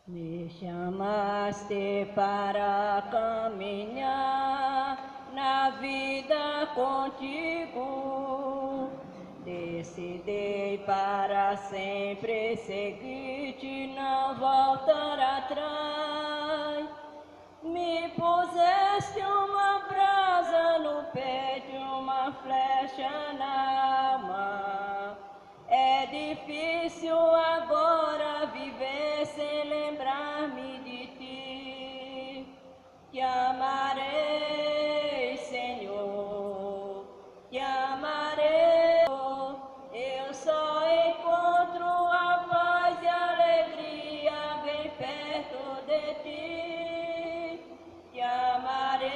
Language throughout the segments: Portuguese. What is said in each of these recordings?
Me chamaste para caminhar na vida contigo. Decidi para sempre seguir-te, não voltar atrás. Me puseste uma brasa no peito, uma flecha na alma. É difícil agora viver sem lembrar-me de ti. Te amarei, Senhor, te amarei. Eu só encontro a paz e a alegria bem perto de ti. Te amarei,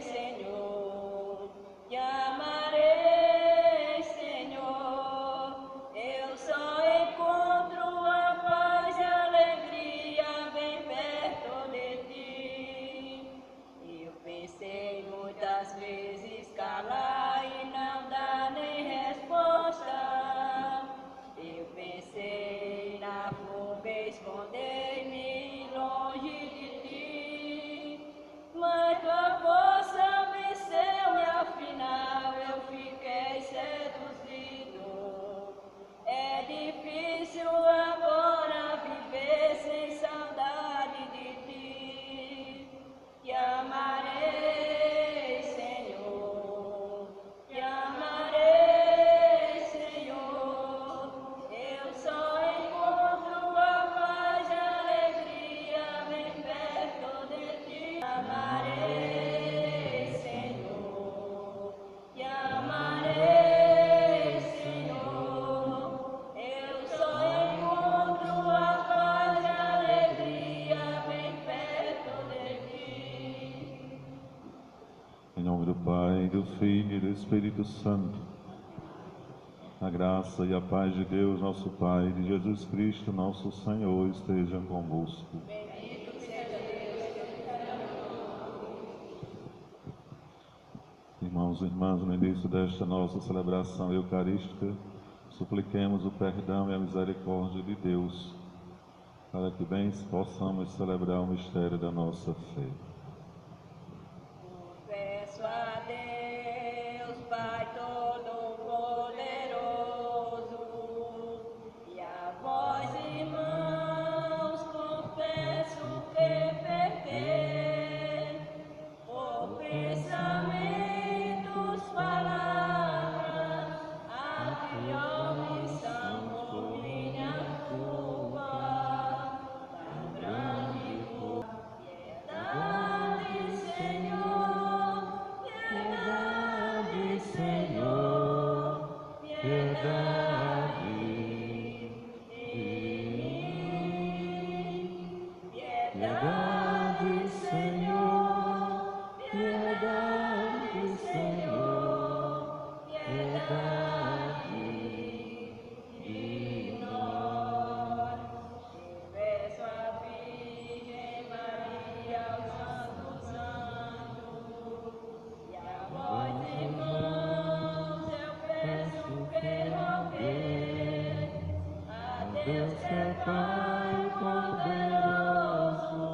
Senhor, te amarei, Senhor. Eu só encontro a paz e a alegria bem perto de ti. Eu pensei muitas vezes calar e não dar nem resposta. Eu pensei na fuga esconder-me longe de ti. Mas tua força venceu-me, afinal eu fiquei seduzido. É difícil agora viver sem saudade de ti. Te amarei, Senhor, te amarei, Senhor. Eu só encontro a paz e a alegria bem perto de ti. Te amarei, Senhor, te amarei, Senhor. Eu só encontro a paz e a alegria bem perto de ti. Em nome do Pai, do Filho e do Espírito Santo. A graça e a paz de Deus, nosso Pai, de Jesus Cristo, nosso Senhor, estejam convosco. Bendito seja Deus que Irmãos e irmãs, no início desta nossa celebração eucarística, supliquemos o perdão e a misericórdia de Deus, para que bem possamos celebrar o mistério da nossa fé. Confesso a Deus, Pai Todo-Poderoso, e a vós, irmãos, confesso que pequei, por pensamentos, palavras, ato e omissão, por minha culpa, tão grande culpa. Piedade, Senhor, piedade, Senhor, piedade de mim. Piedade, Senhor, piedade, Senhor, piedade de nós. Eu peço à Virgem Maria, ao Santo Santo, e a vós, irmãos, eu peço que rogueis a Deus que é Pai poderoso,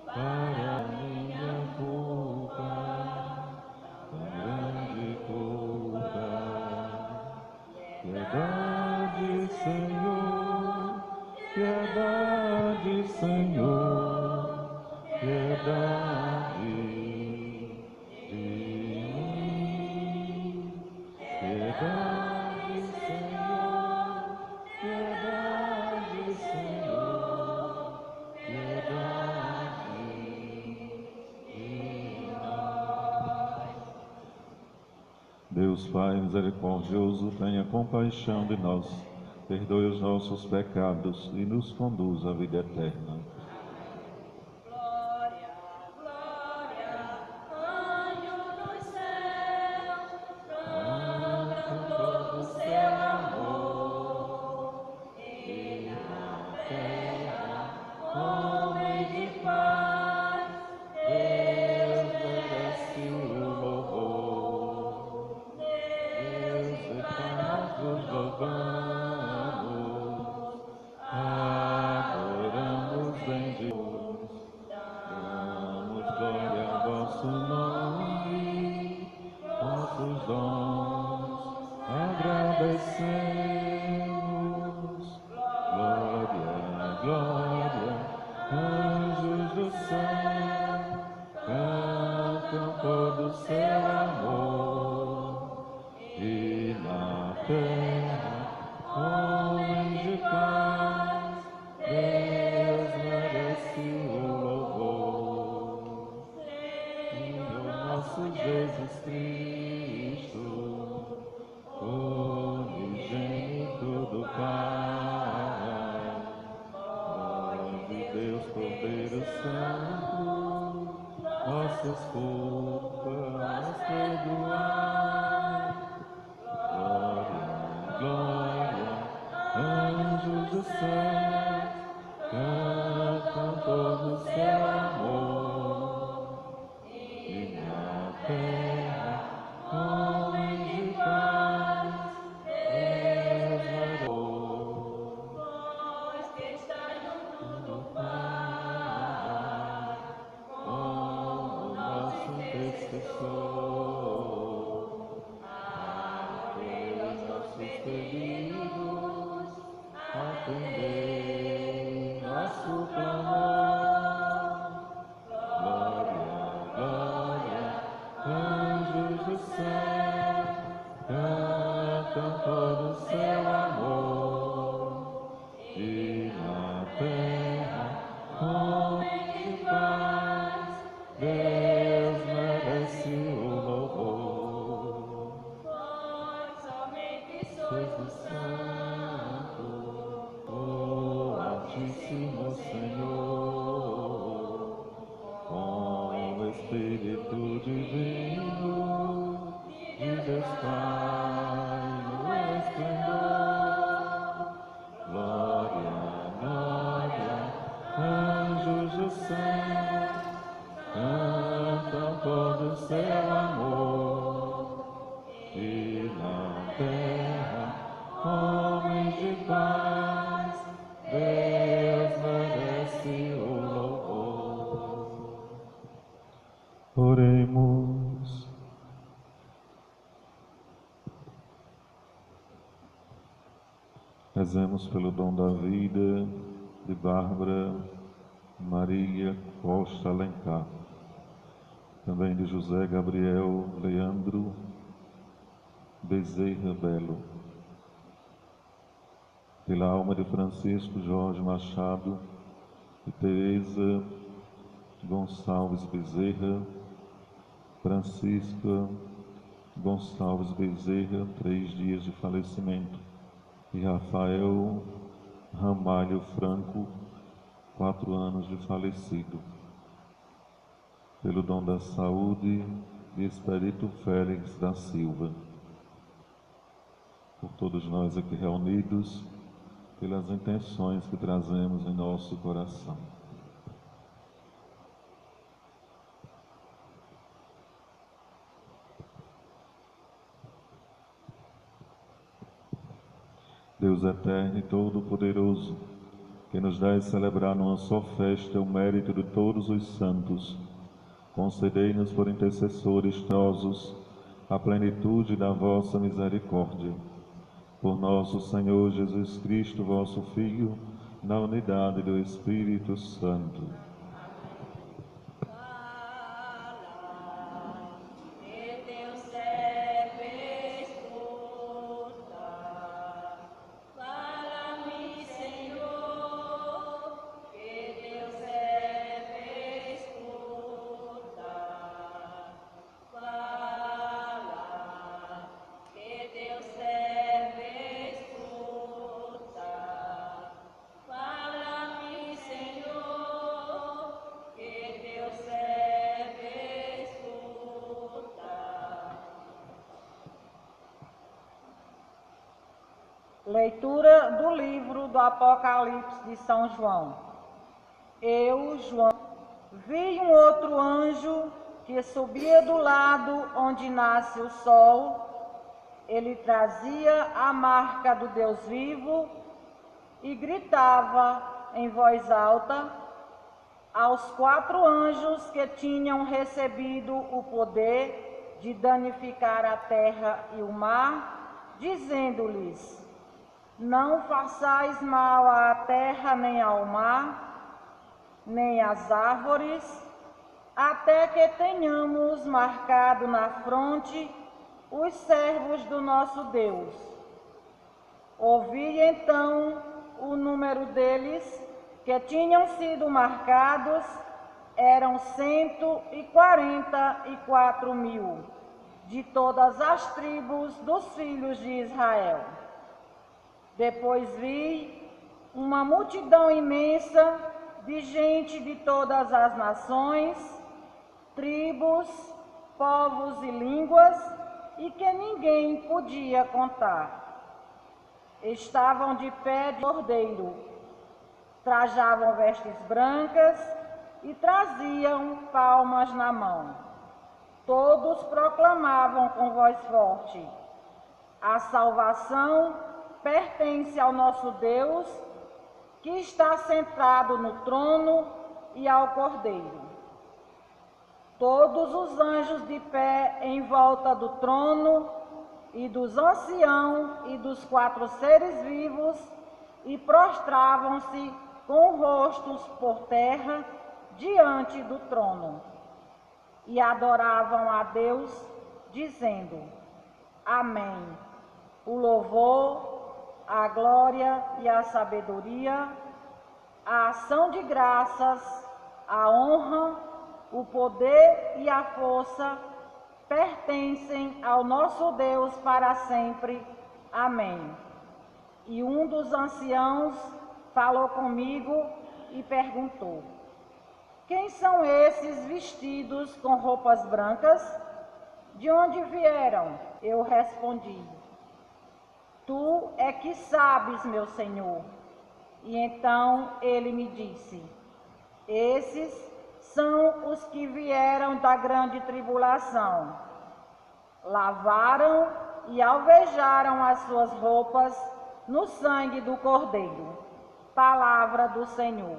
para a minha culpa, tão grande culpa. Piedade, Senhor, piedade, Senhor, piedade de mim. Piedade, Senhor, piedade, Senhor, piedade de nós. Deus Pai misericordioso, tenha compaixão de nós, perdoe os nossos pecados e nos conduz à vida eterna. Glória, glória, anjo dos céus, proclamam todo o seu amor. E na terra, homem de paz, Deus merece o louvor. Deus e Pai nós vos louvamos, adoramos engrandecemos. Glória, glória, anjos do céu, cantam todo seu amor. E na terra, homens de paz, Deus merece o louvor. Senhor nosso Jesus Cristo, unigênito do Pai, Mãe de Deus, Cordeiro Santo, nossas culpas perdoai. Glória, glória, anjos do céu, cantam todo o seu amor. E na terra, homens de paz, Deus mandou. Vós que estáis junto do Pai, como nosso intercessor, acolhei nossos pedidos, atendei nosso clamor. Glória, glória, anjos do céu, cantam todo o seu amor. E na terra, homens de paz, Deus merece o louvor. Vós somente Sois sois o Santo, o Altíssimo Senhor, com o Espírito Divino de Deus Pai no esplendor. Glória, glória, anjos do céu, cantam todo o seu amor. E na terra, homens de paz, Deus merece o louvor. Oremos. Rezemos pelo dom da vida de Bárbara Maria Costa Alencar, também de José Gabriel Leandro Bezerra Belo, pela alma de Francisco Jorge Machado e Teresa Gonçalves Bezerra, Francisca Gonçalves Bezerra, 3 dias de falecimento, e Rafael Ramalho Franco, 4 anos de falecido. Pelo dom da saúde de Expedito Félix da Silva. Por todos nós aqui reunidos, pelas intenções que trazemos em nosso coração. Deus eterno e todo-poderoso, que nos dás celebrar numa só festa o mérito de todos os santos, concedei-nos por intercessores tosos a plenitude da vossa misericórdia. Por nosso Senhor Jesus Cristo, vosso Filho, na unidade do Espírito Santo. Leitura do livro do Apocalipse de São João. Eu, João, vi um outro anjo que subia do lado onde nasce o sol. Ele trazia a marca do Deus vivo e gritava em voz alta aos 4 anjos que tinham recebido o poder de danificar a terra e o mar dizendo-lhes: não façais mal à terra, nem ao mar, nem às árvores, até que tenhamos marcado na fronte os servos do nosso Deus. Ouvi então o número deles, que tinham sido marcados, eram 144.000, de todas as tribos dos filhos de Israel. Depois vi uma multidão imensa de gente de todas as nações, tribos, povos e línguas, e que ninguém podia contar. Estavam de pé de cordeiro, trajavam vestes brancas e traziam palmas na mão. Todos proclamavam com voz forte: a salvação pertence ao nosso Deus, que está sentado no trono, e ao Cordeiro. Todos os anjos de pé em volta do trono, e dos anciãos e dos 4 seres vivos, e prostravam-se com rostos por terra diante do trono, e adoravam a Deus, dizendo: Amém. O louvor, a glória e a sabedoria, a ação de graças, a honra, o poder e a força pertencem ao nosso Deus para sempre. Amém. E um dos anciãos falou comigo e perguntou: quem são esses vestidos com roupas brancas? De onde vieram? Eu respondi: tu é que sabes, meu Senhor. E então ele me disse: esses são os que vieram da grande tribulação. Lavaram e alvejaram as suas roupas no sangue do Cordeiro. Palavra do Senhor.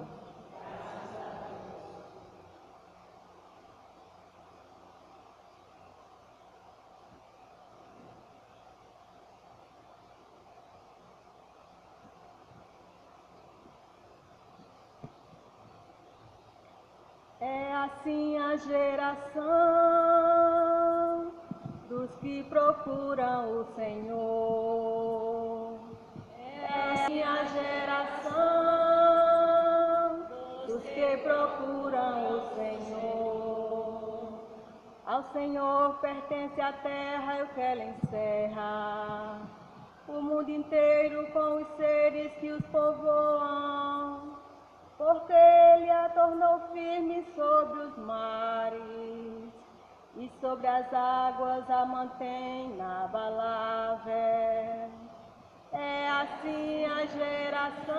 É assim a geração dos que procuram o Senhor. É assim a geração dos que procuram o Senhor. Ao Senhor pertence a terra e o que ela encerra, o mundo inteiro com os seres que os povoam. Porque ele a tornou firme sobre os mares, e sobre as águas a mantém inabalável. É assim a geração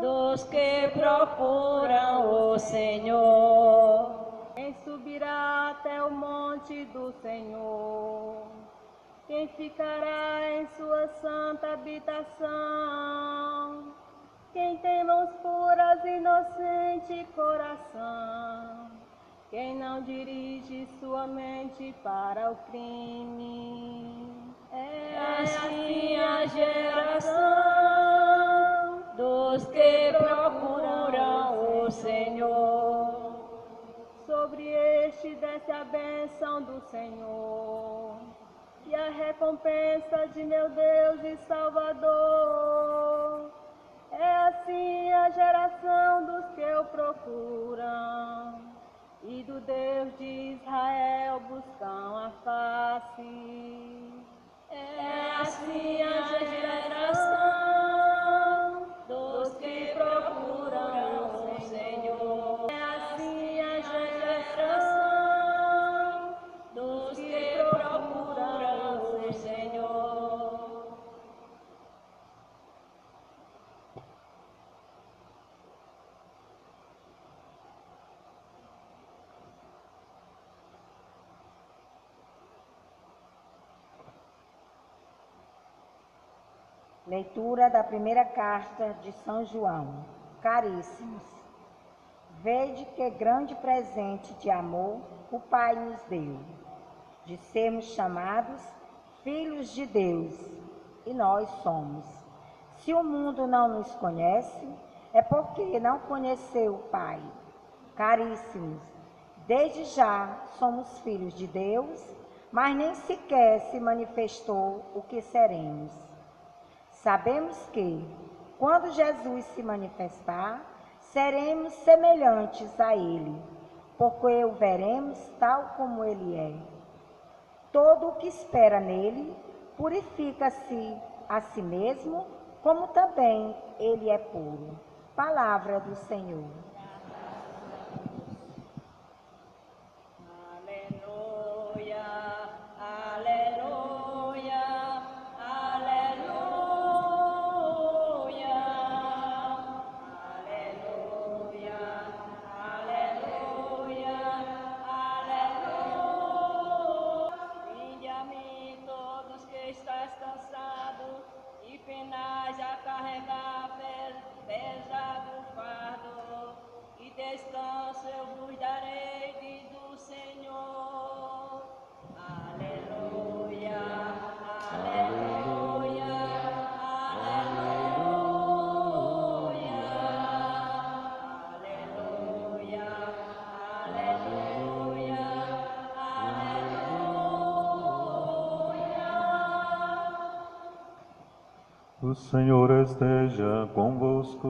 dos que procuram o Senhor. Quem subirá até o monte do Senhor? Quem ficará em sua santa habitação? Quem tem mãos puras e inocente coração, quem não dirige sua mente para o crime. É assim a geração dos que procuram o Senhor. Sobre este desce a bênção do Senhor e a recompensa de meu Deus e Salvador. É assim a geração dos que o procuram, e do Deus de Israel buscam a face. É assim a geração dos que procuram o Senhor. É assim a geração dos que procuram o Senhor. Leitura da primeira carta de São João. Caríssimos, vede que grande presente de amor o Pai nos deu, de sermos chamados filhos de Deus, e nós somos. Se o mundo não nos conhece, é porque não conheceu o Pai. Caríssimos, desde já somos filhos de Deus, mas nem sequer se manifestou o que seremos. Sabemos que, quando Jesus se manifestar, seremos semelhantes a Ele, porque o veremos tal como Ele é. Todo o que espera nele purifica-se a si mesmo, como também Ele é puro. Palavra do Senhor. Aleluia, aleluia, aleluia, aleluia, aleluia, aleluia. Vinde a mim todos que estáis cansados e penais a carregar pesado fardo, e descanso eu vos darei, diz o Senhor. Aleluia, aleluia, aleluia, aleluia, aleluia, aleluia. O Senhor esteja convosco.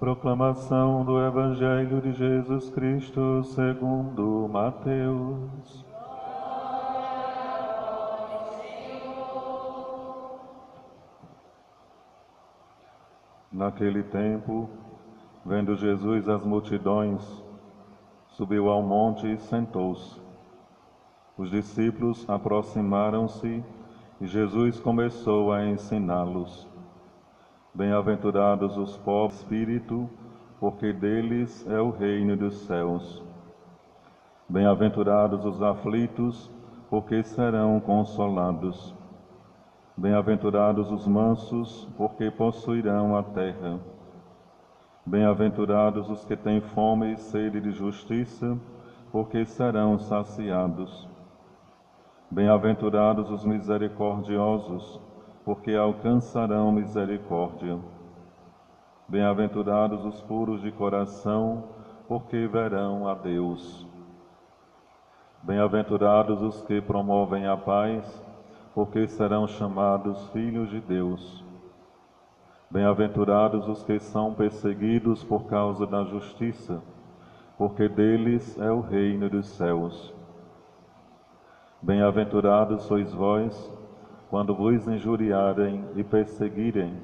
Proclamação do Evangelho de Jesus Cristo segundo Mateus. Naquele tempo, vendo Jesus as multidões, subiu ao monte e sentou-se. Os discípulos aproximaram-se e Jesus começou a ensiná-los. Bem-aventurados os pobres de espírito, porque deles é o reino dos céus. Bem-aventurados os aflitos, porque serão consolados. Bem-aventurados os mansos, porque possuirão a terra. Bem-aventurados os que têm fome e sede de justiça, porque serão saciados. Bem-aventurados os misericordiosos, porque alcançarão misericórdia. Bem-aventurados os puros de coração, porque verão a Deus. Bem-aventurados os que promovem a paz, porque serão chamados filhos de Deus. Bem-aventurados os que são perseguidos por causa da justiça, porque deles é o reino dos céus. Bem-aventurados sois vós, quando vos injuriarem e perseguirem,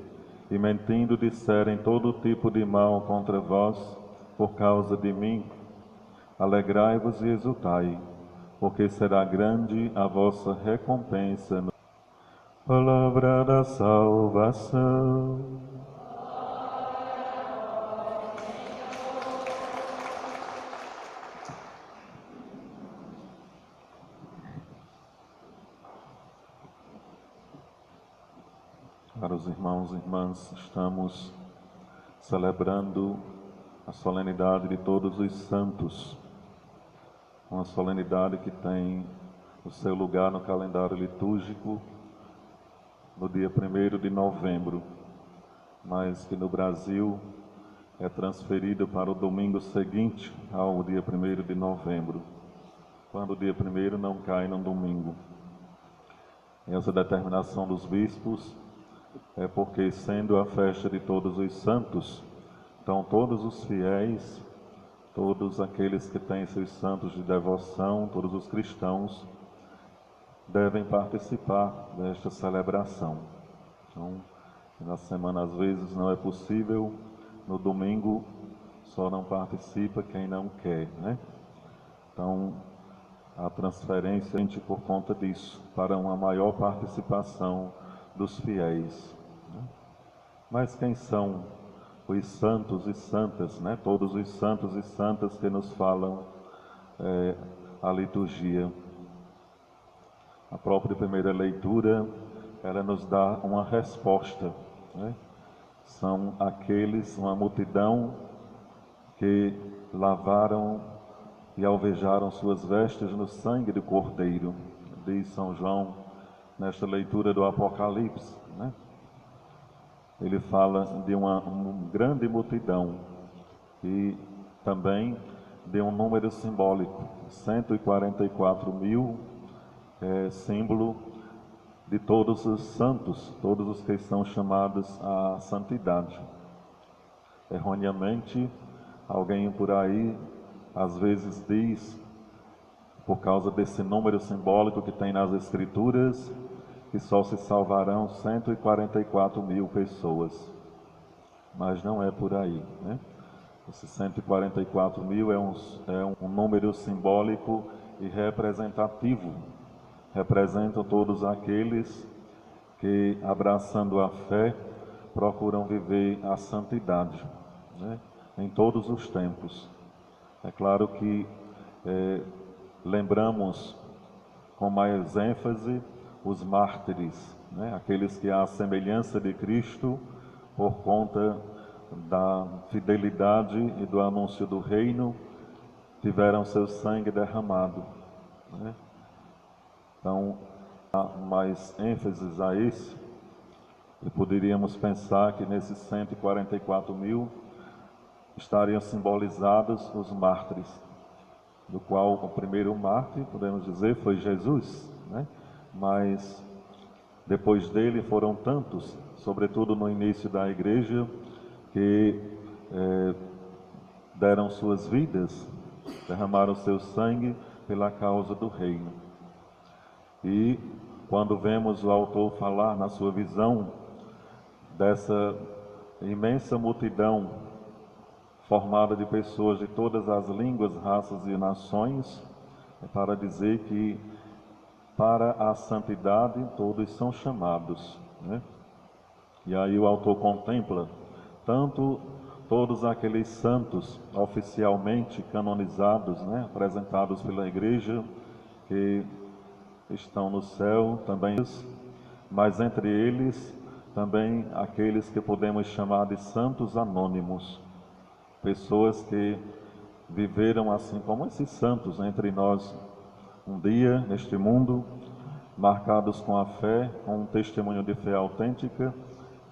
e mentindo disserem todo tipo de mal contra vós, por causa de mim. Alegrai-vos e exultai, porque será grande a vossa recompensa. Palavra da salvação. Caros irmãos e irmãs, estamos celebrando a solenidade de todos os santos, uma solenidade que tem o seu lugar no calendário litúrgico no dia 1º de novembro, mas que no Brasil é transferido para o domingo seguinte ao dia 1º de novembro, quando o dia 1º não cai no domingo. Essa determinação dos bispos é porque, sendo a festa de todos os santos, então todos os fiéis, todos aqueles que têm seus santos de devoção, todos os cristãos, devem participar desta celebração. Então, na semana às vezes não é possível, no domingo só não participa quem não quer, né? Então, a transferência é por conta disso, para uma maior participação dos fiéis. Mas quem são os santos e santas, né? Todos os santos e santas que nos falam a liturgia. A própria primeira leitura, ela nos dá uma resposta, né? São aqueles, uma multidão que lavaram e alvejaram suas vestes no sangue do Cordeiro, diz São João nesta leitura do Apocalipse, né? Ele fala de uma grande multidão e também de um número simbólico, 144 mil, símbolo de todos os santos, todos os que são chamados à santidade. Erroneamente, alguém por aí às vezes diz, por causa desse número simbólico que tem nas Escrituras, que só se salvarão 144 mil pessoas. Mas não é por aí, né? Esses 144 mil é um número simbólico e representativo. Representam todos aqueles que, abraçando a fé, procuram viver a santidade, né? Em todos os tempos. É claro que lembramos com mais ênfase os mártires, né? Aqueles que, à semelhança de Cristo, por conta da fidelidade e do anúncio do reino, tiveram seu sangue derramado, né? Então, há mais ênfase a isso, e poderíamos pensar que nesses 144 mil estariam simbolizados os mártires, do qual o primeiro mártir, podemos dizer, foi Jesus, né? Mas depois dele foram tantos, sobretudo no início da igreja, que deram suas vidas, derramaram seu sangue pela causa do reino. E quando vemos o autor falar na sua visão dessa imensa multidão formada de pessoas de todas as línguas, raças e nações, é para dizer que para a santidade todos são chamados, né? E aí o autor contempla tanto todos aqueles santos oficialmente canonizados, né, apresentados pela igreja, que estão no céu também, mas entre eles também aqueles que podemos chamar de santos anônimos, pessoas que viveram assim como esses santos entre nós um dia neste mundo, marcados com a fé, com um testemunho de fé autêntica,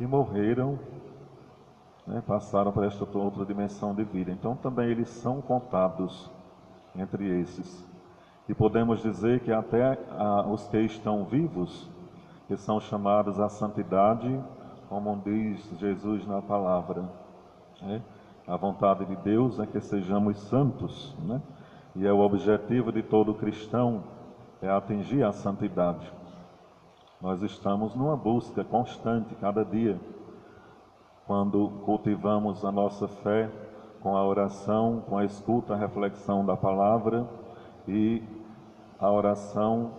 e morreram, né, passaram para esta outra dimensão de vida. Então também eles são contados entre esses. E podemos dizer que até os que estão vivos, que são chamados à santidade, como diz Jesus na palavra, né? A vontade de Deus é que sejamos santos, né? E é o objetivo de todo cristão, é atingir a santidade. Nós estamos numa busca constante, cada dia, quando cultivamos a nossa fé com a oração, com a escuta, a reflexão da palavra, e a oração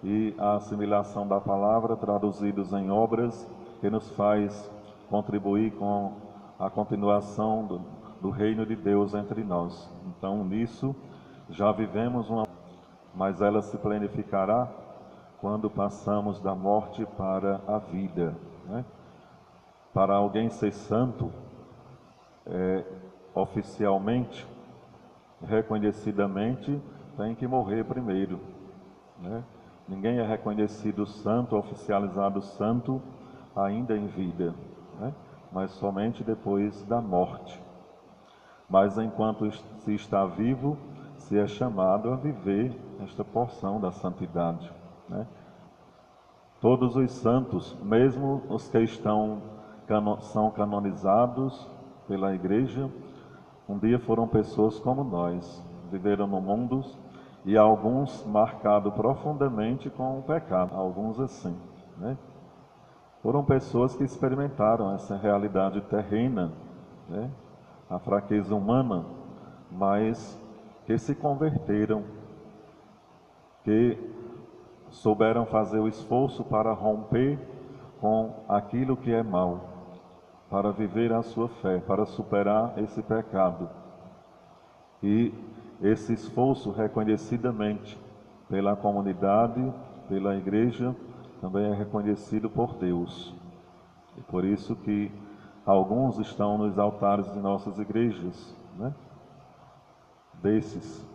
e a assimilação da palavra traduzidos em obras que nos faz contribuir com a continuação do reino de Deus entre nós. Então, nisso já vivemos mas ela se planificará quando passamos da morte para a vida, né? Para alguém ser santo, oficialmente, reconhecidamente, tem que morrer primeiro, né? Ninguém é reconhecido santo, oficializado santo, ainda em vida, né? Mas somente depois da morte. Mas enquanto se está vivo, se é chamado a viver esta porção da santidade, né? Todos os santos, mesmo os que são canonizados pela igreja, um dia foram pessoas como nós, viveram no mundo, e alguns marcados profundamente com o pecado, alguns assim, né? Foram pessoas que experimentaram essa realidade terrena, né? A fraqueza humana, mas que se converteram, que souberam fazer o esforço para romper com aquilo que é mal, para viver a sua fé, para superar esse pecado. E esse esforço, reconhecidamente pela comunidade, pela igreja, também é reconhecido por Deus. E por isso que alguns estão nos altares de nossas igrejas, né? Desses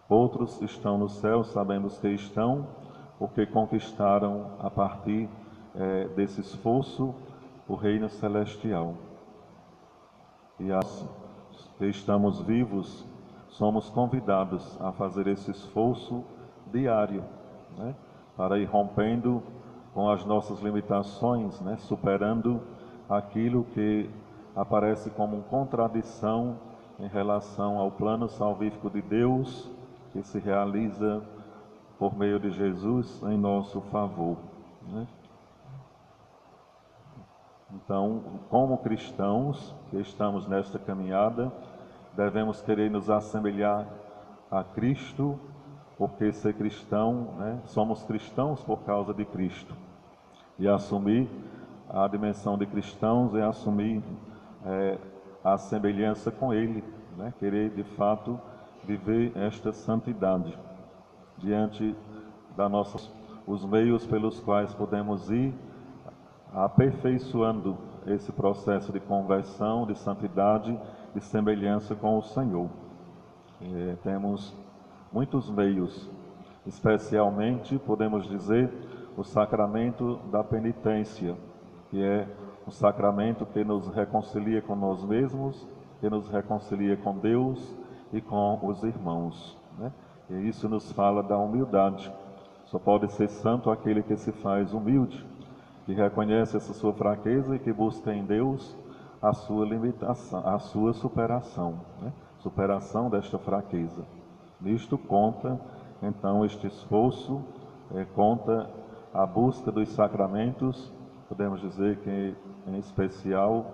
Outros estão no céu, sabemos que estão, porque conquistaram a partir desse esforço o reino celestial. E as que estamos vivos, somos convidados a fazer esse esforço diário, né? Para ir rompendo com as nossas limitações, né? Superando aquilo que aparece como contradição em relação ao plano salvífico de Deus, que se realiza por meio de Jesus em nosso favor, né? Então, como cristãos que estamos nesta caminhada, devemos querer nos assemelhar a Cristo, porque ser cristão, né, somos cristãos por causa de Cristo. E assumir a dimensão de cristãos é assumir a semelhança com Ele, né, querer de fato viver esta santidade diante os meios pelos quais podemos ir aperfeiçoando esse processo de conversão, de santidade, de semelhança com o Senhor. Temos muitos meios, especialmente, podemos dizer, o sacramento da penitência, que é um sacramento que nos reconcilia com nós mesmos, que nos reconcilia com Deus e com os irmãos, né? E isso nos fala da humildade. Só pode ser santo aquele que se faz humilde, que reconhece essa sua fraqueza e que busca em Deus a sua limitação, a sua superação, né? Superação desta fraqueza. Nisto conta, então, este esforço, conta a busca dos sacramentos, podemos dizer que, em especial,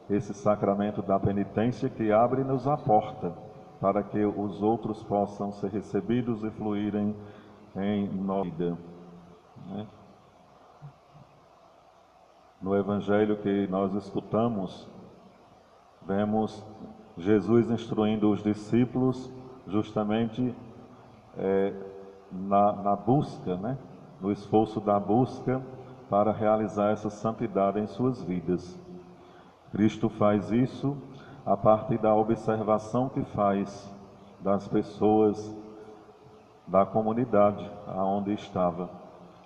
esse sacramento da penitência que abre-nos a porta para que os outros possam ser recebidos e fluírem em nossa vida, né? No Evangelho que nós escutamos, vemos Jesus instruindo os discípulos justamente na busca, né? No esforço da busca para realizar essa santidade em suas vidas. Cristo faz isso a partir da observação que faz das pessoas da comunidade aonde estava.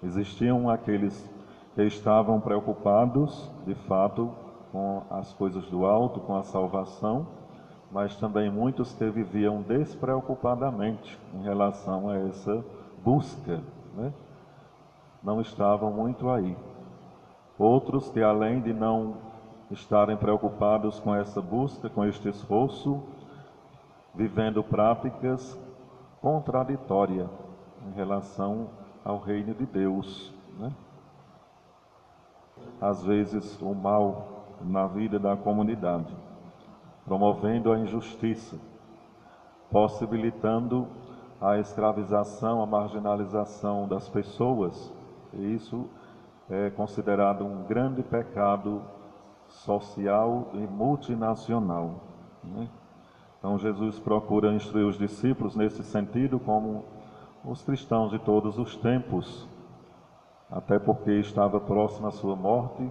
Existiam aqueles que estavam preocupados, de fato, com as coisas do alto, com a salvação, mas também muitos que viviam despreocupadamente em relação a essa busca, né? Não estavam muito aí. Outros que, além de não estarem preocupados com essa busca, com este esforço, vivendo práticas contraditórias em relação ao reino de Deus, né? Às vezes o mal na vida da comunidade, promovendo a injustiça, possibilitando a escravização, a marginalização das pessoas, e isso é considerado um grande pecado social e multinacional, né? Então Jesus procura instruir os discípulos nesse sentido, como os cristãos de todos os tempos, até porque estava próximo à sua morte.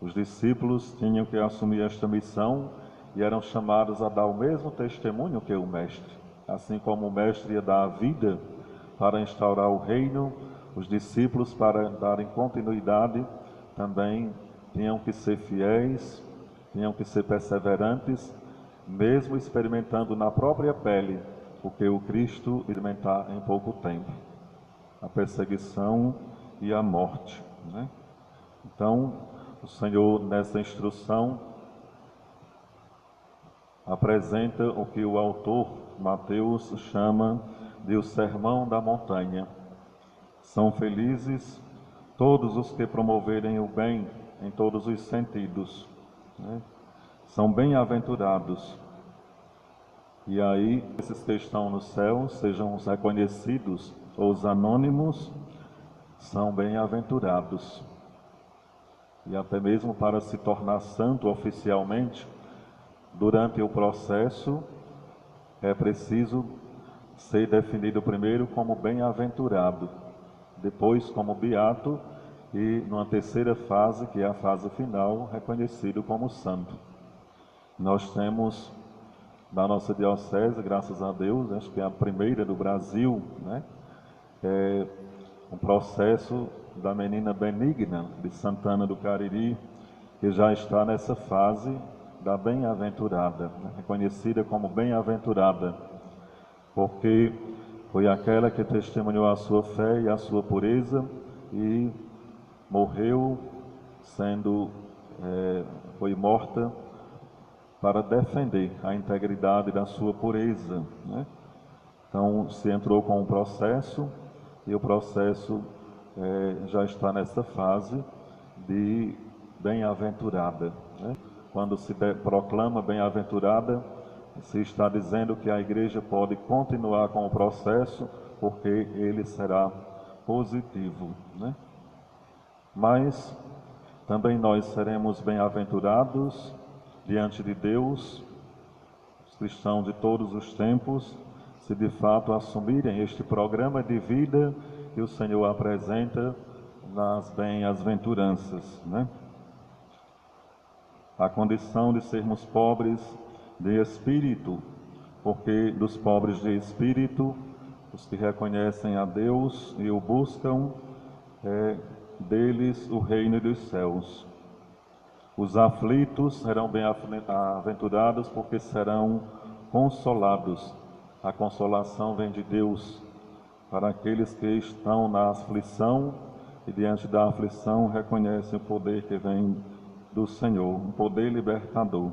Os discípulos tinham que assumir esta missão e eram chamados a dar o mesmo testemunho que o Mestre. Assim como o Mestre ia dar a vida para instaurar o reino, os discípulos, para darem continuidade, também tinham que ser fiéis, tinham que ser perseverantes, mesmo experimentando na própria pele o que o Cristo experimentar em pouco tempo, a perseguição e a morte, né? Então, o Senhor, nessa instrução, apresenta o que o autor Mateus chama de o Sermão da Montanha. São felizes todos os que promoverem o bem em todos os sentidos, né? São bem-aventurados. E aí, esses que estão no céu, sejam os reconhecidos ou os anônimos, são bem-aventurados. E até mesmo para se tornar santo oficialmente, durante o processo, é preciso ser definido primeiro como bem-aventurado, depois como beato e, numa terceira fase, que é a fase final, reconhecido como santo. Nós temos da nossa diocese, graças a Deus, acho que é a primeira do Brasil, né? É um processo da menina Benigna, de Santana do Cariri, que já está nessa fase da bem-aventurada, né? Reconhecida como bem-aventurada, porque foi aquela que testemunhou a sua fé e a sua pureza e morreu foi morta para defender a integridade da sua pureza, né? Então se entrou com um processo e o processo já está nessa fase de bem-aventurada, né? Quando se proclama bem-aventurada, se está dizendo que a igreja pode continuar com o processo porque ele será positivo, né? Mas também nós seremos bem-aventurados diante de Deus, os cristãos de todos os tempos, se de fato assumirem este programa de vida que o Senhor apresenta nas bem-aventuranças, né? A condição de sermos pobres de espírito, porque dos pobres de espírito, os que reconhecem a Deus e o buscam, deles o reino dos céus. Os aflitos serão bem-aventurados porque serão consolados. A consolação vem de Deus para aqueles que estão na aflição e diante da aflição reconhecem o poder que vem do Senhor, um poder libertador.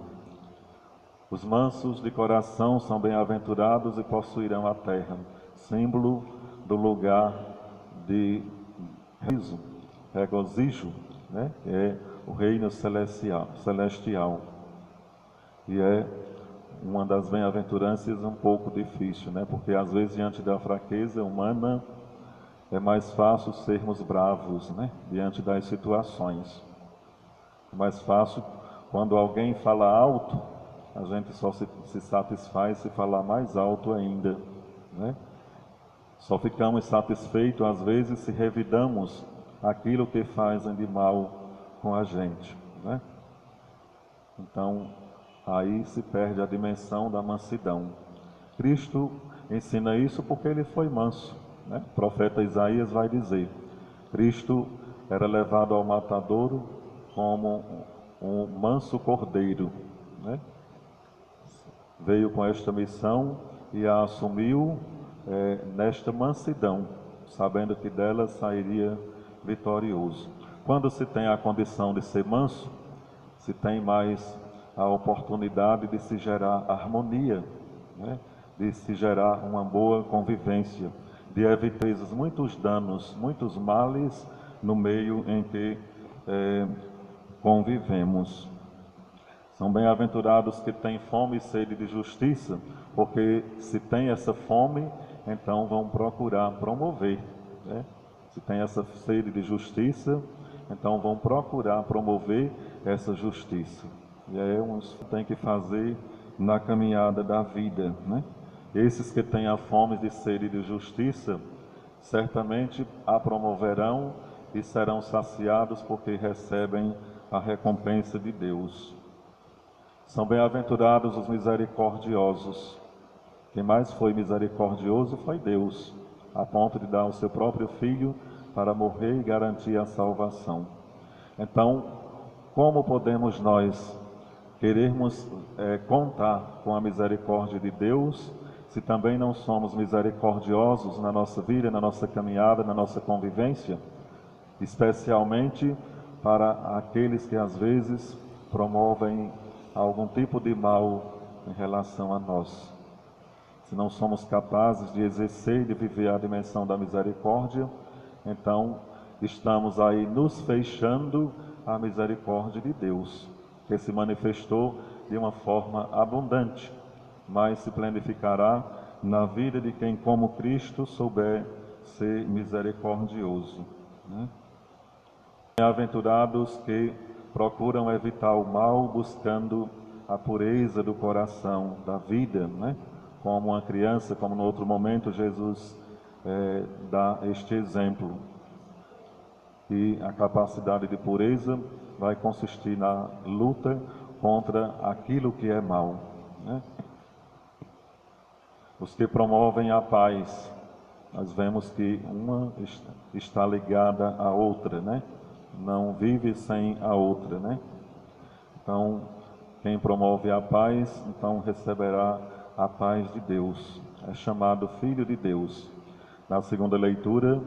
Os mansos de coração são bem-aventurados e possuirão a terra, símbolo do lugar de riso, regozijo, né? É o reino celestial. E é uma das bem-aventuranças um pouco difícil, né? Porque às vezes diante da fraqueza humana é mais fácil sermos bravos, né? Diante das situações. É mais fácil quando alguém fala alto, a gente só se satisfaz se falar mais alto ainda, né? Só ficamos satisfeitos às vezes se revidamos aquilo que fazem de mal com a gente, né? Então, aí se perde a dimensão da mansidão. Cristo ensina isso porque ele foi manso, né? O profeta Isaías vai dizer: Cristo era levado ao matadouro como um manso cordeiro, né? Veio com esta missão e a assumiu nesta mansidão, sabendo que dela sairia vitorioso. Quando se tem a condição de ser manso, se tem mais a oportunidade de se gerar harmonia, né? De se gerar uma boa convivência, de evitar muitos danos, muitos males no meio em que convivemos. São bem-aventurados que têm fome e sede de justiça, porque se tem essa fome, então vão procurar promover, né? Se tem essa sede de justiça, então vão procurar promover essa justiça. E é uns que tem que fazer na caminhada da vida, né? Esses que têm a fome de sede de justiça, certamente a promoverão e serão saciados porque recebem a recompensa de Deus. São bem-aventurados os misericordiosos. Quem mais foi misericordioso foi Deus, a ponto de dar o seu próprio Filho para morrer e garantir a salvação. Então, como podemos nós querermos contar com a misericórdia de Deus, se também não somos misericordiosos na nossa vida, na nossa caminhada, na nossa convivência, especialmente para aqueles que às vezes promovem algum tipo de mal em relação a nós? Se não somos capazes de exercer e de viver a dimensão da misericórdia, então estamos aí nos fechando à misericórdia de Deus, que se manifestou de uma forma abundante, mas se planificará na vida de quem, como Cristo, souber ser misericordioso, né? Bem-aventurados que procuram evitar o mal, buscando a pureza do coração, da vida, né? Como uma criança, como no outro momento Jesus dá este exemplo. E a capacidade de pureza vai consistir na luta contra aquilo que é mal, né? os que promovem a paz. Nós vemos que uma está ligada à outra, né? Não vive sem a outra, né? Então, quem promove a paz, então receberá a paz de Deus. É chamado Filho de Deus. Na segunda leitura,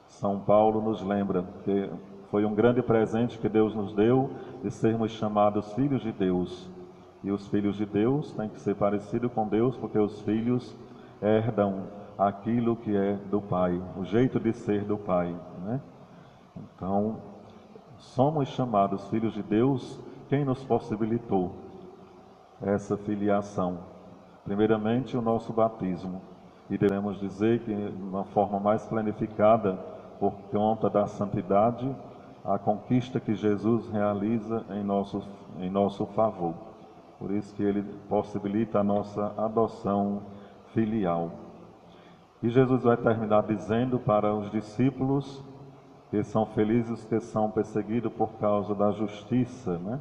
São Paulo nos lembra que foi um grande presente que Deus nos deu de sermos chamados filhos de Deus. E os filhos de Deus têm que ser parecidos com Deus, porque os filhos herdam aquilo que é do Pai, o jeito de ser do Pai, né? Então, somos chamados filhos de Deus. Quem nos possibilitou essa filiação? Primeiramente, o nosso batismo. E devemos dizer que, de uma forma mais planificada, por conta da santidade, a conquista que Jesus realiza em nosso favor. Por isso que ele possibilita a nossa adoção filial. E Jesus vai terminar dizendo para os discípulos que são felizes que são perseguidos por causa da justiça, né?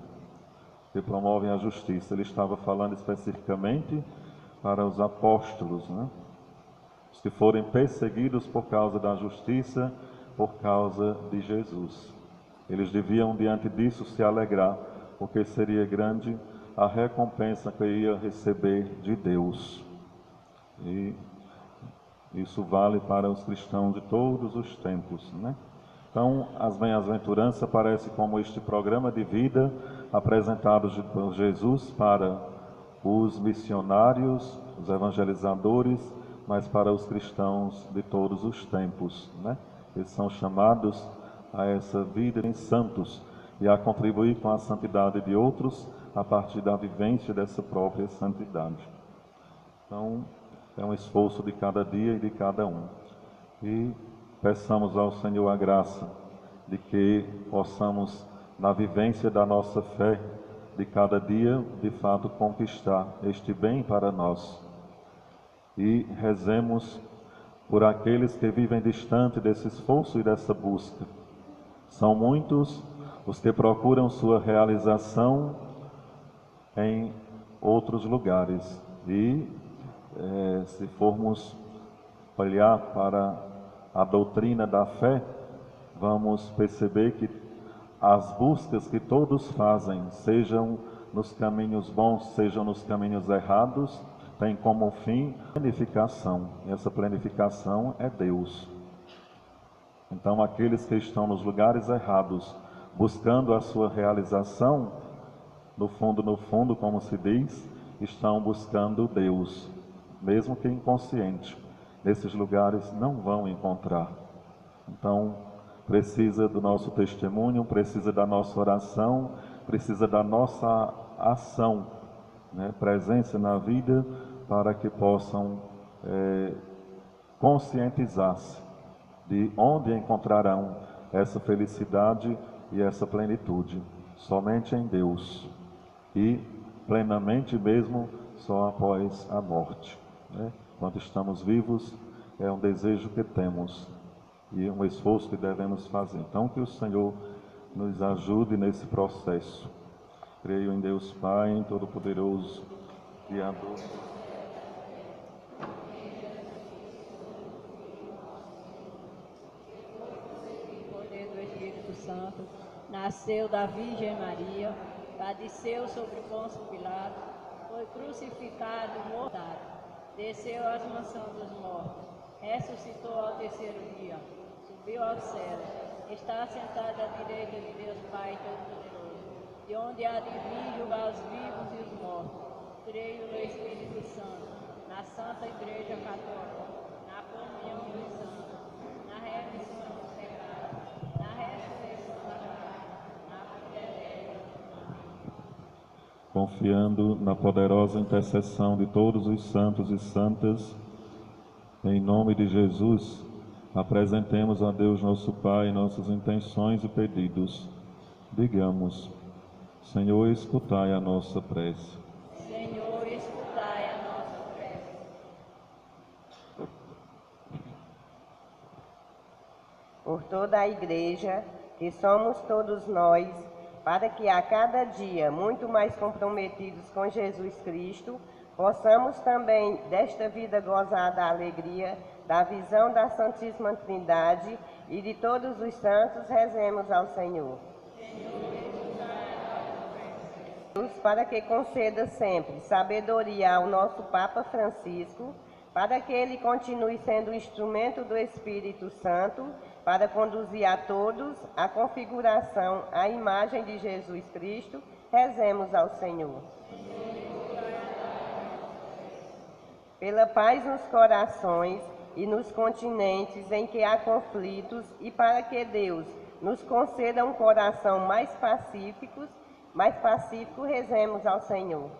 Que promovem a justiça. Ele estava falando especificamente para os apóstolos, né? Os que forem perseguidos por causa da justiça, por causa de Jesus. Eles deviam, diante disso, se alegrar, porque seria grande a recompensa que ia receber de Deus. E isso vale para os cristãos de todos os tempos, né? Então, as bem-aventuranças aparecem como este programa de vida apresentado por Jesus para os missionários, os evangelizadores, mas para os cristãos de todos os tempos, né? Eles são chamados a essa vida em santos e a contribuir com a santidade de outros a partir da vivência dessa própria santidade. Então, é um esforço de cada dia e de cada um. E peçamos ao Senhor a graça de que possamos, na vivência da nossa fé, de cada dia, de fato, conquistar este bem para nós. E rezemos por aqueles que vivem distante desse esforço e dessa busca. São muitos os que procuram sua realização em outros lugares. E se formos olhar para a doutrina da fé, vamos perceber que as buscas que todos fazem, sejam nos caminhos bons, sejam nos caminhos errados, tem como fim planificação. E essa planificação é Deus. Então, aqueles que estão nos lugares errados, buscando a sua realização, no fundo, como se diz, estão buscando Deus, mesmo que inconsciente. Nesses lugares não vão encontrar. Então, precisa do nosso testemunho, precisa da nossa oração, precisa da nossa ação, né? Presença na vida, para que possam conscientizar-se de onde encontrarão essa felicidade e essa plenitude. Somente em Deus. E plenamente mesmo só após a morte, né? Enquanto estamos vivos, é um desejo que temos e um esforço que devemos fazer. Então, que o Senhor nos ajude nesse processo. Creio em Deus Pai, Todo-Poderoso, Criador. O poder do Espírito Santo nasceu da Virgem Maria, padeceu sobre Pôncio Pilatos, foi crucificado e morto. Desceu às mansões dos mortos, ressuscitou ao terceiro dia, subiu aos céus, está sentado à direita de Deus Pai Todo-Poderoso, de onde há de vir julgar os vivos e os mortos. Creio no Espírito Santo, na Santa Igreja Católica, na comunhão dos santos, na remissão dos pecados, na ressurreição da carne, na vida eterna. Confiando na poderosa intercessão de todos os santos e santas, em nome de Jesus, apresentemos a Deus nosso Pai nossas intenções e pedidos. Digamos: Senhor, escutai a nossa prece. Senhor, escutai a nossa prece. Por toda a Igreja, que somos todos nós, para que a cada dia, muito mais comprometidos com Jesus Cristo, possamos também desta vida gozar da alegria, da visão da Santíssima Trindade e de todos os santos, rezemos ao Senhor. Para que conceda sempre sabedoria ao nosso Papa Francisco, para que ele continue sendo instrumento do Espírito Santo, para conduzir a todos à configuração, à imagem de Jesus Cristo, rezemos ao Senhor. Pela paz nos corações e nos continentes em que há conflitos, e para que Deus nos conceda um coração mais pacífico, rezemos ao Senhor.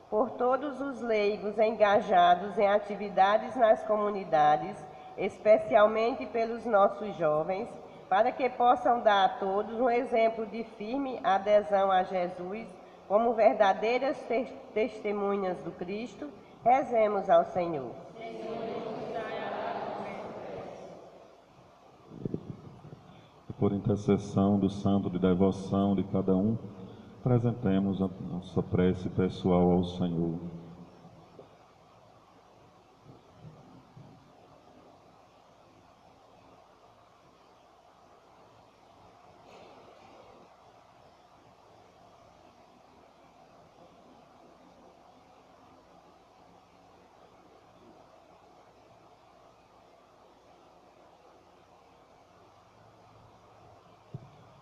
Por todos os leigos engajados em atividades nas comunidades, especialmente pelos nossos jovens, para que possam dar a todos um exemplo de firme adesão a Jesus, como verdadeiras testemunhas do Cristo, rezemos ao Senhor. Por intercessão do santo de devoção de cada um, apresentemos a nossa prece pessoal ao Senhor.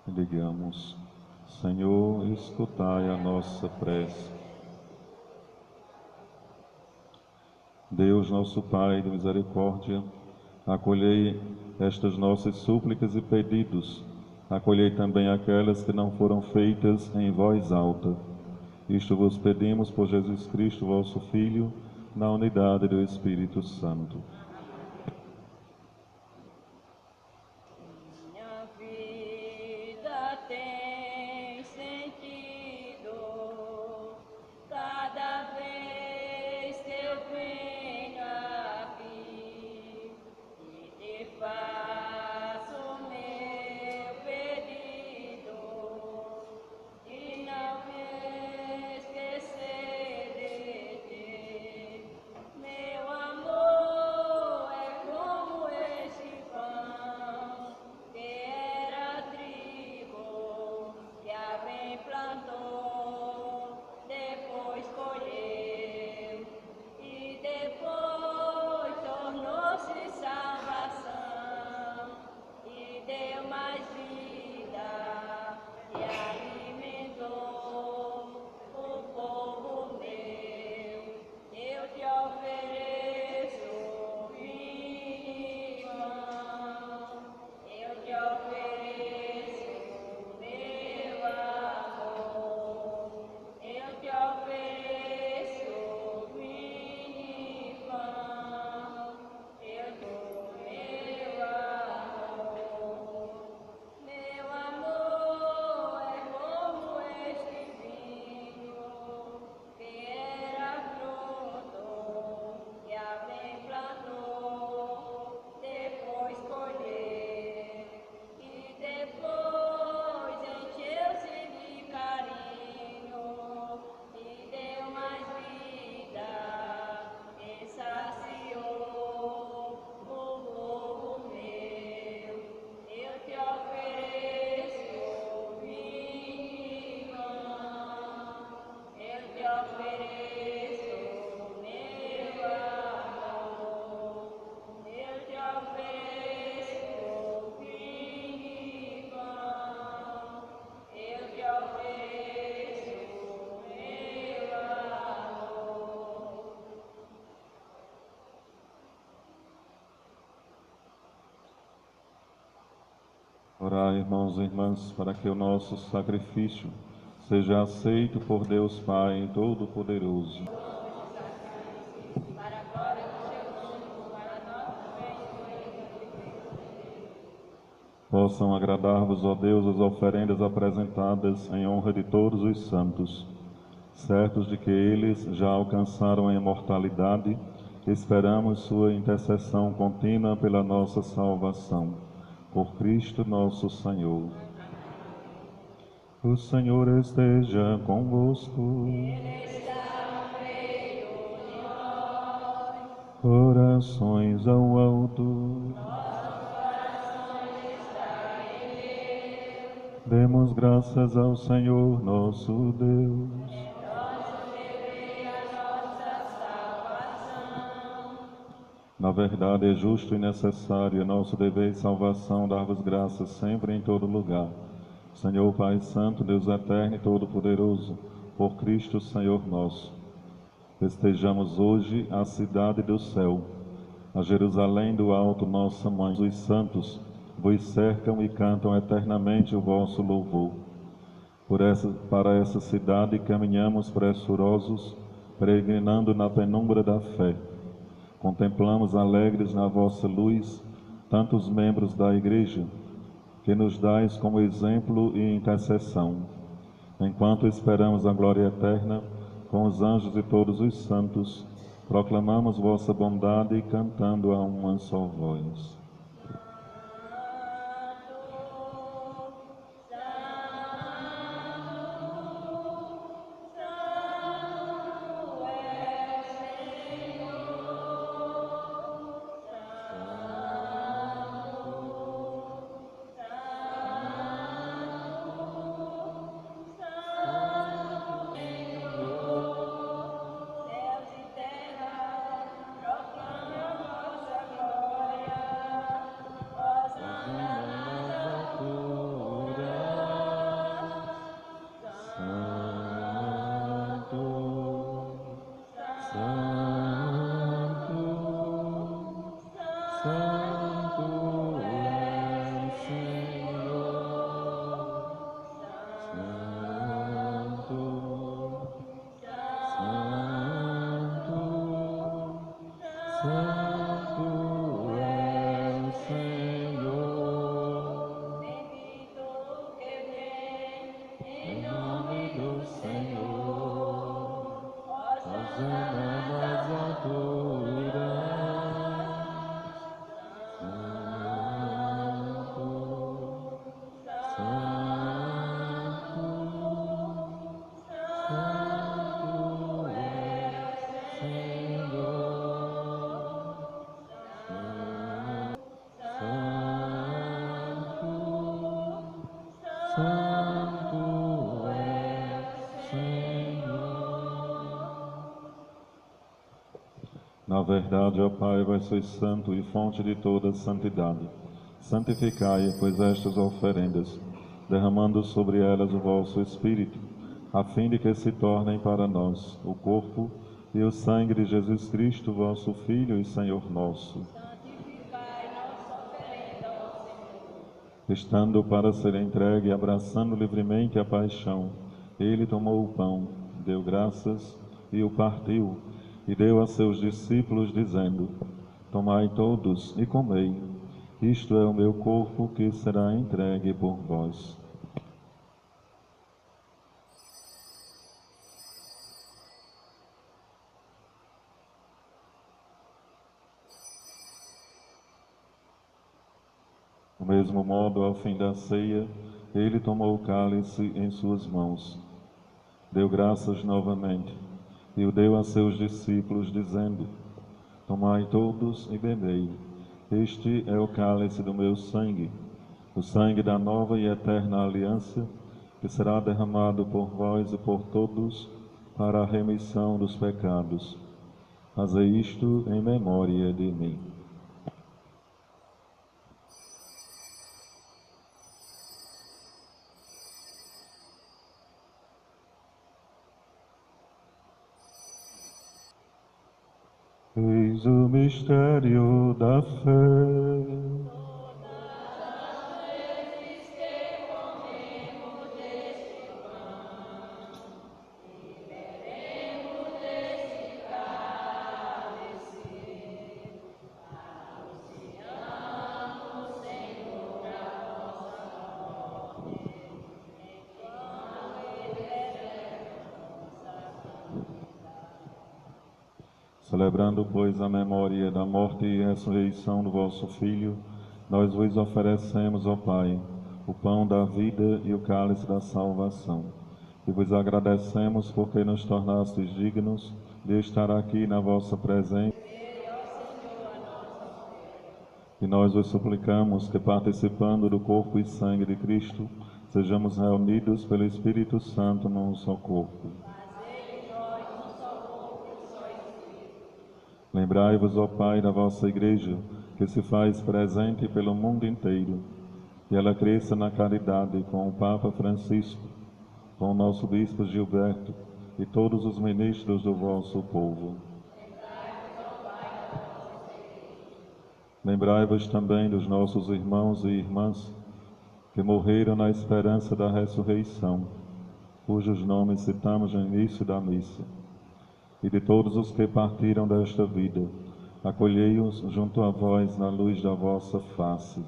Digamos: Senhor, escutai a nossa prece. Deus, nosso Pai de misericórdia, acolhei estas nossas súplicas e pedidos, acolhei também aquelas que não foram feitas em voz alta. Isto vos pedimos por Jesus Cristo, vosso Filho, na unidade do Espírito Santo. Orai, irmãos e irmãs, para que o nosso sacrifício seja aceito por Deus Pai Todo-Poderoso. Possam agradar-vos, ó Deus, as oferendas apresentadas em honra de todos os santos, certos de que eles já alcançaram a imortalidade, esperamos sua intercessão contínua pela nossa salvação. Por Cristo nosso Senhor. O Senhor esteja convosco. Corações ao alto. Demos graças ao Senhor nosso Deus. Na verdade, é justo e necessário, é nosso dever e salvação dar-vos graças sempre e em todo lugar. Senhor Pai Santo, Deus eterno e todo-poderoso, por Cristo Senhor nosso. Festejamos hoje a cidade do céu, a Jerusalém do alto, nossa mãe. Os santos vos cercam e cantam eternamente o vosso louvor. Para essa cidade caminhamos pressurosos, peregrinando na penumbra da fé. Contemplamos alegres na vossa luz tantos membros da Igreja, que nos dais como exemplo e intercessão. Enquanto esperamos a glória eterna, com os anjos e todos os santos, proclamamos vossa bondade cantando a uma só voz. Na verdade, ó Pai, vós sois santo e fonte de toda santidade. Santificai, pois, estas oferendas, derramando sobre elas o vosso Espírito, a fim de que se tornem para nós o corpo e o sangue de Jesus Cristo, vosso Filho e Senhor nosso. Santificai nossa oferenda, ó Senhor. Estando para ser entregue e abraçando livremente a paixão, ele tomou o pão, deu graças e o partiu, e deu a seus discípulos, dizendo: Tomai todos e comei, isto é o meu corpo que será entregue por vós. Do mesmo modo, ao fim da ceia, ele tomou o cálice em suas mãos, deu graças novamente, e o deu a seus discípulos, dizendo: Tomai todos e bebei, este é o cálice do meu sangue, o sangue da nova e eterna aliança, que será derramado por vós e por todos para a remissão dos pecados. Fazei isto em memória de mim. Eis o mistério da fé. Celebrando, pois, a memória da morte e ressurreição do vosso Filho, nós vos oferecemos, ó Pai, o pão da vida e o cálice da salvação. E vos agradecemos porque nos tornastes dignos de estar aqui na vossa presença. E nós vos suplicamos que, participando do corpo e sangue de Cristo, sejamos reunidos pelo Espírito Santo num só corpo. Lembrai-vos, ó Pai, da vossa Igreja, que se faz presente pelo mundo inteiro, e ela cresça na caridade com o Papa Francisco, com o nosso Bispo Gilberto e todos os ministros do vosso povo. Lembrai-vos também dos nossos irmãos e irmãs que morreram na esperança da ressurreição, cujos nomes citamos no início da missa, e de todos os que partiram desta vida. Acolhei-os junto a vós na luz da vossa face.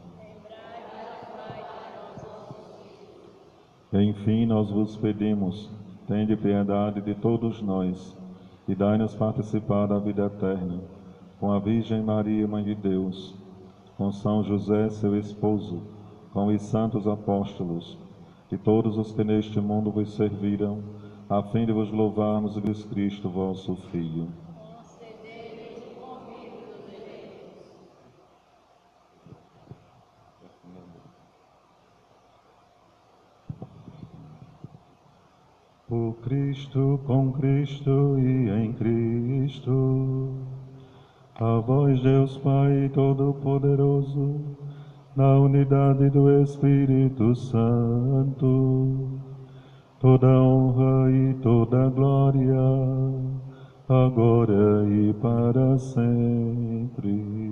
Enfim, nós vos pedimos, tende piedade de todos nós e dai-nos participar da vida eterna, com a Virgem Maria, Mãe de Deus, com São José, seu esposo, com os santos apóstolos e todos os que neste mundo vos serviram, a fim de vos louvarmos e de Cristo, vosso Filho. Por Cristo, com Cristo e em Cristo, a vós, Deus Pai Todo-Poderoso, na unidade do Espírito Santo, toda honra e toda glória, agora e para sempre.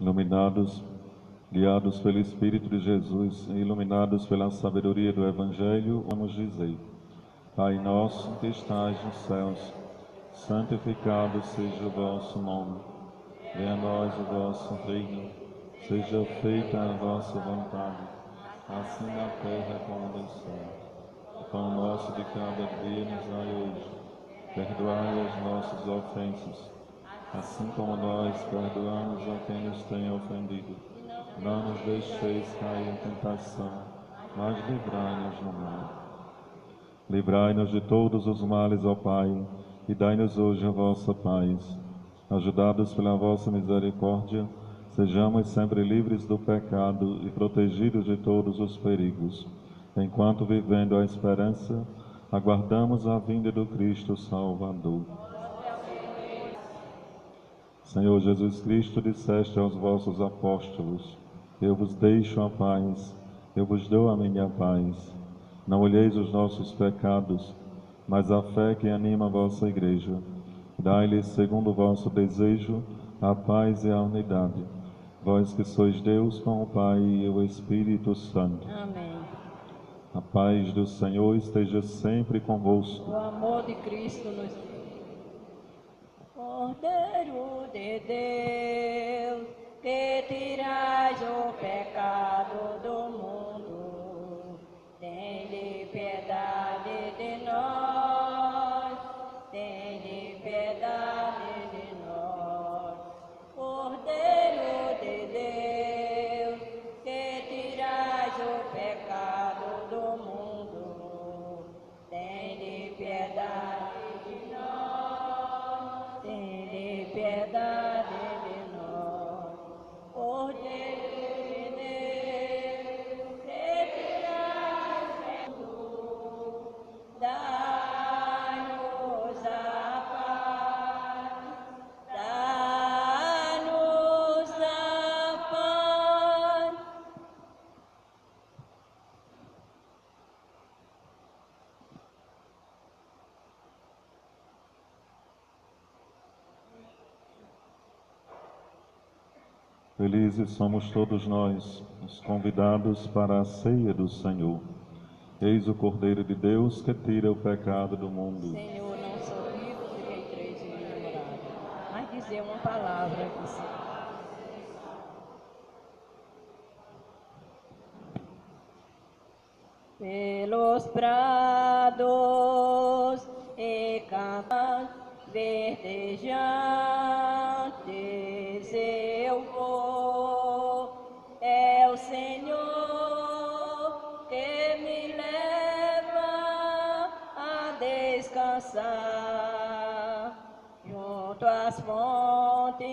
Iluminados, guiados pelo Espírito de Jesus e iluminados pela sabedoria do Evangelho, vamos dizer: Pai nosso que estais nos céus, santificado seja o vosso nome. Venha a nós o vosso reino, seja feita a vossa vontade, assim na terra como no céu. O pão nosso de cada dia nos dai hoje. Perdoai as nossas ofensas, assim como nós perdoamos a quem nos tem ofendido. Não nos deixeis cair em tentação, mas livrai-nos do mal. Livrai-nos de todos os males, ó Pai, e dai-nos hoje a vossa paz. Ajudados pela vossa misericórdia, sejamos sempre livres do pecado e protegidos de todos os perigos, enquanto, vivendo a esperança, aguardamos a vinda do Cristo Salvador. Senhor Jesus Cristo, disseste aos vossos apóstolos: eu vos deixo a paz, eu vos dou a minha paz. Não olheis os nossos pecados, mas a fé que anima a vossa Igreja. Dai-lhes, segundo o vosso desejo, a paz e a unidade. Vós que sois Deus com o Pai e o Espírito Santo. Amém. A paz do Senhor esteja sempre convosco. O amor de Cristo nos... Cordeiro de Deus, que tirais o pecado do mundo, tende piedade de nós, tende piedade de nós. Cordeiro de Deus, que tirais o pecado do mundo, tende piedade de nós, tende piedade de nós. Cordeiro de Deus, que tirais o mundo, dai-nos a paz, dai-nos a paz. Felizes somos todos nós, os convidados para a ceia do Senhor. Eis o Cordeiro de Deus que tira o pecado do mundo. Senhor, não sou vivo de quem creio em minha morada, mas dizer uma palavra que se... Pelos prados e campos verdejantes eu vou, é o Senhor que me leva a descansar junto às fontes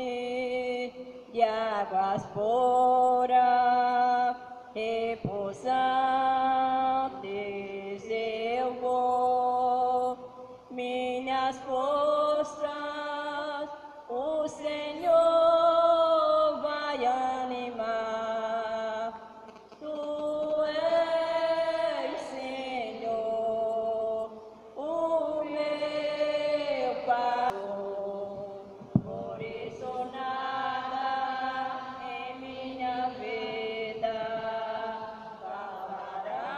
de águas puras, repousar eu vou, minhas forças o Senhor vai animar. Tu és, Senhor, o meu pastor, por isso nada em minha vida faltará.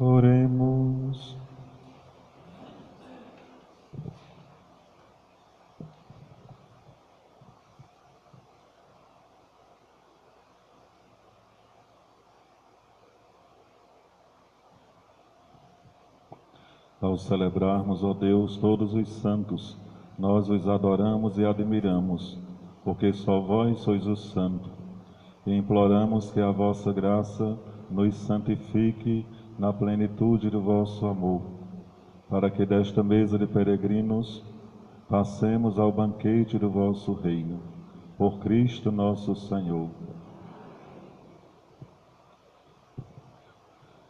Oremos. Ao celebrarmos, ó Deus, todos os santos, nós os adoramos e admiramos, porque só vós sois o Santo, e imploramos que a vossa graça nos santifique na plenitude do vosso amor, para que desta mesa de peregrinos passemos ao banquete do vosso reino. Por Cristo nosso Senhor.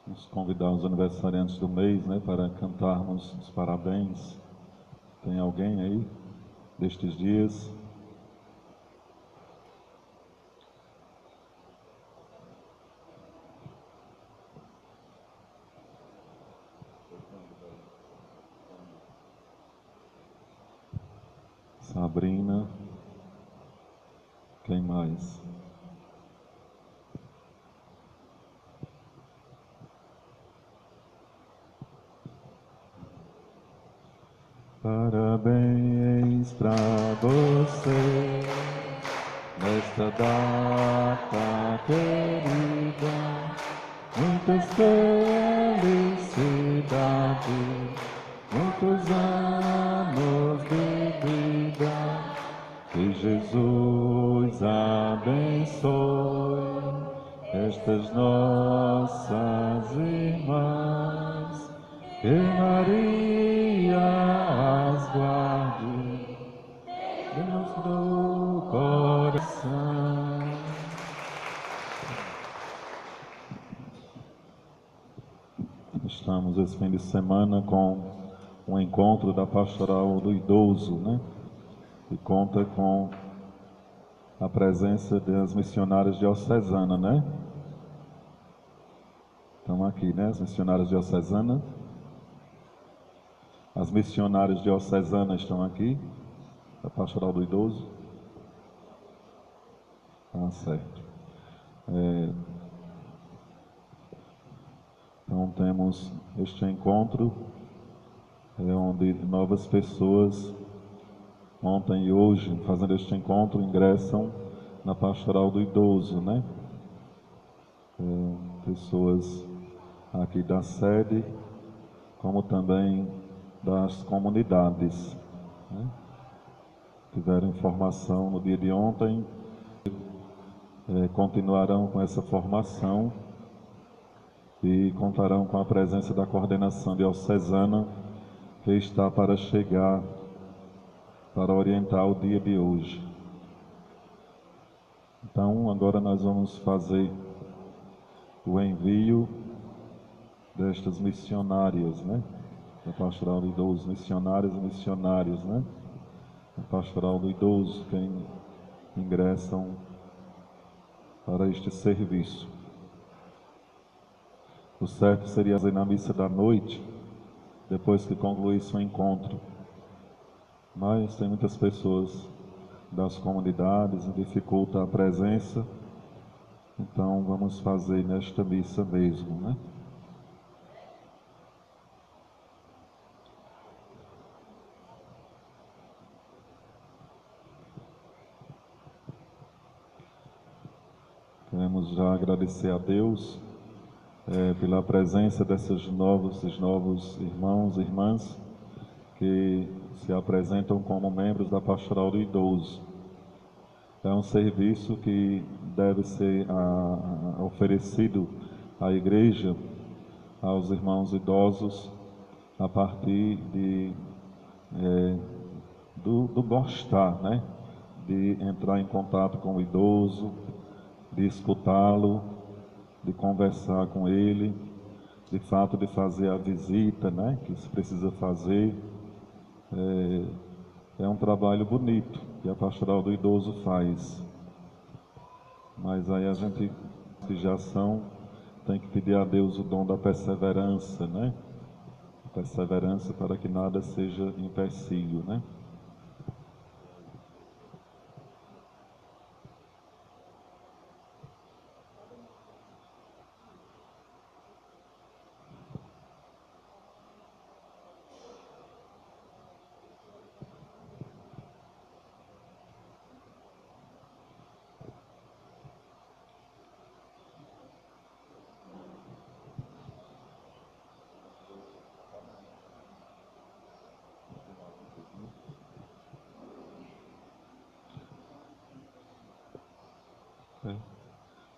Vamos convidar os aniversariantes do mês, para cantarmos os parabéns. Tem alguém aí destes dias? Sabrina. Quem mais? Parabéns pra você nesta data querida, muitas felicidades, muitos anos de vida, que Jesus abençoe estas nossas irmãs, que Maria as guarde Deus do coração. Estamos esse fim de semana com um encontro da Pastoral do Idoso, que conta com a presença das missionárias diocesanas, Estão aqui, as missionárias diocesanas. As missionárias diocesanas estão aqui, da Pastoral do Idoso. Tá certo. Então temos este encontro, onde novas pessoas, ontem e hoje, fazendo este encontro, ingressam na Pastoral do Idoso, Pessoas aqui da sede, como também das comunidades, Tiveram informação no dia de ontem, continuarão com essa formação e contarão com a presença da coordenação diocesana, que está para chegar para orientar o dia de hoje. Então, agora nós vamos fazer o envio destas missionárias, Da Pastoral do Idoso, missionárias e missionários, Da Pastoral do Idoso, que ingressam para este serviço. O certo seria fazer na missa da noite, depois que concluísse o encontro. Mas tem muitas pessoas das comunidades, dificulta a presença, então vamos fazer nesta missa mesmo, Queremos já agradecer a Deus pela presença desses novos irmãos e irmãs que se apresentam como membros da Pastoral do Idoso. É um serviço que deve ser oferecido à Igreja, aos irmãos idosos, a partir do gostar, de entrar em contato com o idoso, de escutá-lo, de conversar com ele, de fato de fazer a visita, que se precisa fazer. É um trabalho bonito que a Pastoral do Idoso faz. Mas aí a gente, que já são, tem que pedir a Deus o dom da perseverança, Perseverança para que nada seja empecilho,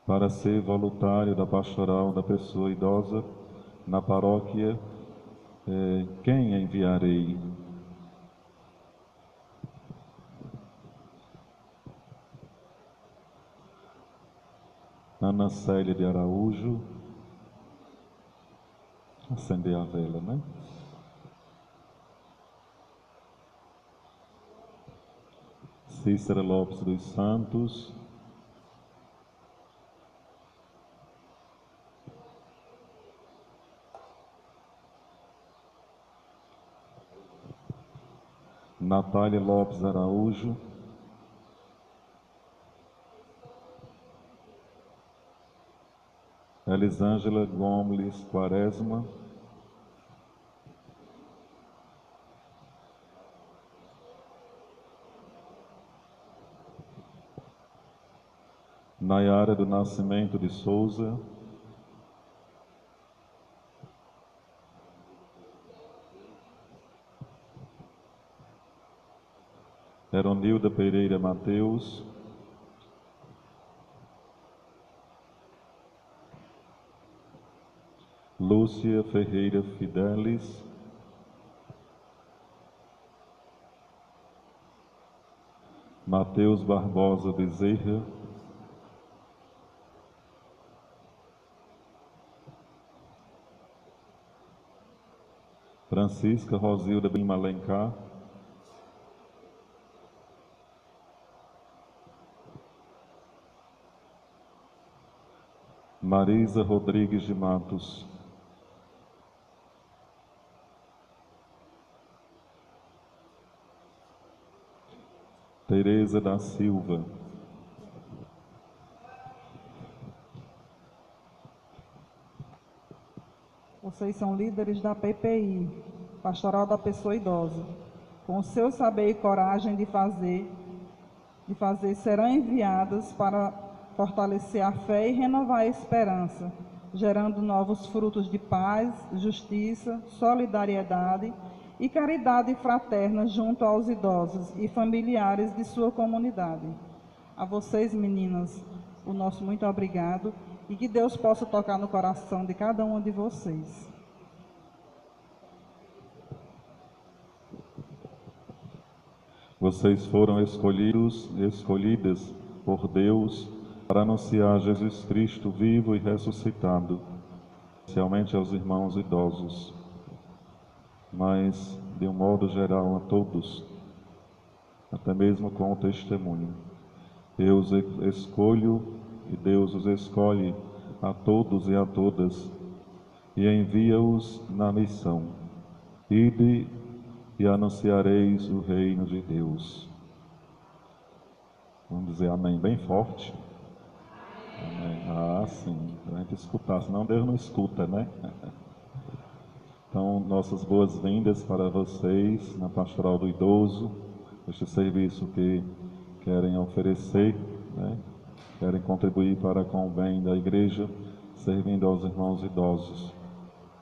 para ser voluntário da pastoral da pessoa idosa na paróquia, quem enviarei? Ana Célia de Araújo. Acender a vela, né? Cícera Lopes dos Santos. Natália Lopes Araújo. Elisângela Gomes Quaresma. Nayara do Nascimento de Souza. Eronilda Pereira Mateus. Lúcia Ferreira Fidelis. Mateus Barbosa Bezerra. Francisca Rosilda Lima Alencar. Marisa Rodrigues de Matos. Tereza da Silva. Vocês são líderes da PPI, Pastoral da Pessoa Idosa. Com o seu saber e coragem de fazer, serão enviadas para fortalecer a fé e renovar a esperança, gerando novos frutos de paz, justiça, solidariedade e caridade fraterna junto aos idosos e familiares de sua comunidade. A vocês, meninas, o nosso muito obrigado e que Deus possa tocar no coração de cada uma de vocês. Vocês foram escolhidas por Deus para anunciar Jesus Cristo vivo e ressuscitado, especialmente aos irmãos idosos, mas de um modo geral a todos, até mesmo com o testemunho. Eu os escolho e Deus os escolhe a todos e a todas e envia-os na missão. Ide e anunciareis o reino de Deus. Vamos dizer amém bem forte. Amém. Ah, sim, para a gente escutar, senão Deus não escuta, né? Então, nossas boas-vindas para vocês na Pastoral do Idoso, este serviço que querem oferecer, né? Querem contribuir para com o bem da igreja, servindo aos irmãos idosos.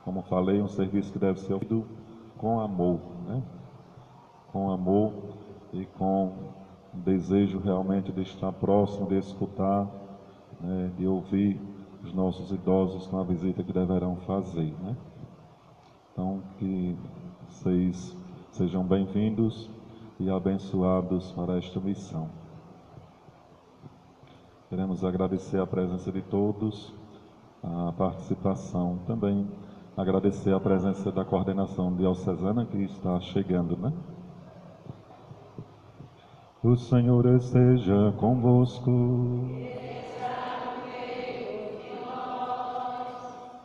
Como falei, um serviço que deve ser feito com amor, né? Com amor e com desejo realmente de estar próximo, de escutar, né? De ouvir os nossos idosos na visita que deverão fazer, né? Então, que vocês sejam bem-vindos e abençoados para esta missão. Queremos agradecer a presença de todos, a participação também, agradecer a presença da coordenação diocesana que está chegando, né? O Senhor esteja convosco.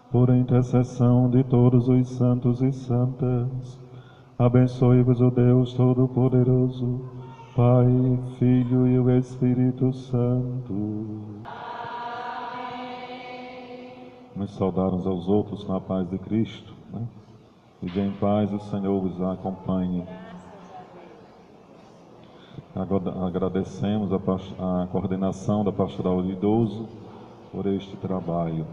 Por intercessão de todos os santos e santas, abençoe-vos o Deus Todo-Poderoso, Pai, Filho e o Espírito Santo. Vamos saudar uns aos outros com a paz de Cristo, né? E em paz o Senhor vos acompanhe. Agradecemos a coordenação da Pastoral do Idoso por este trabalho.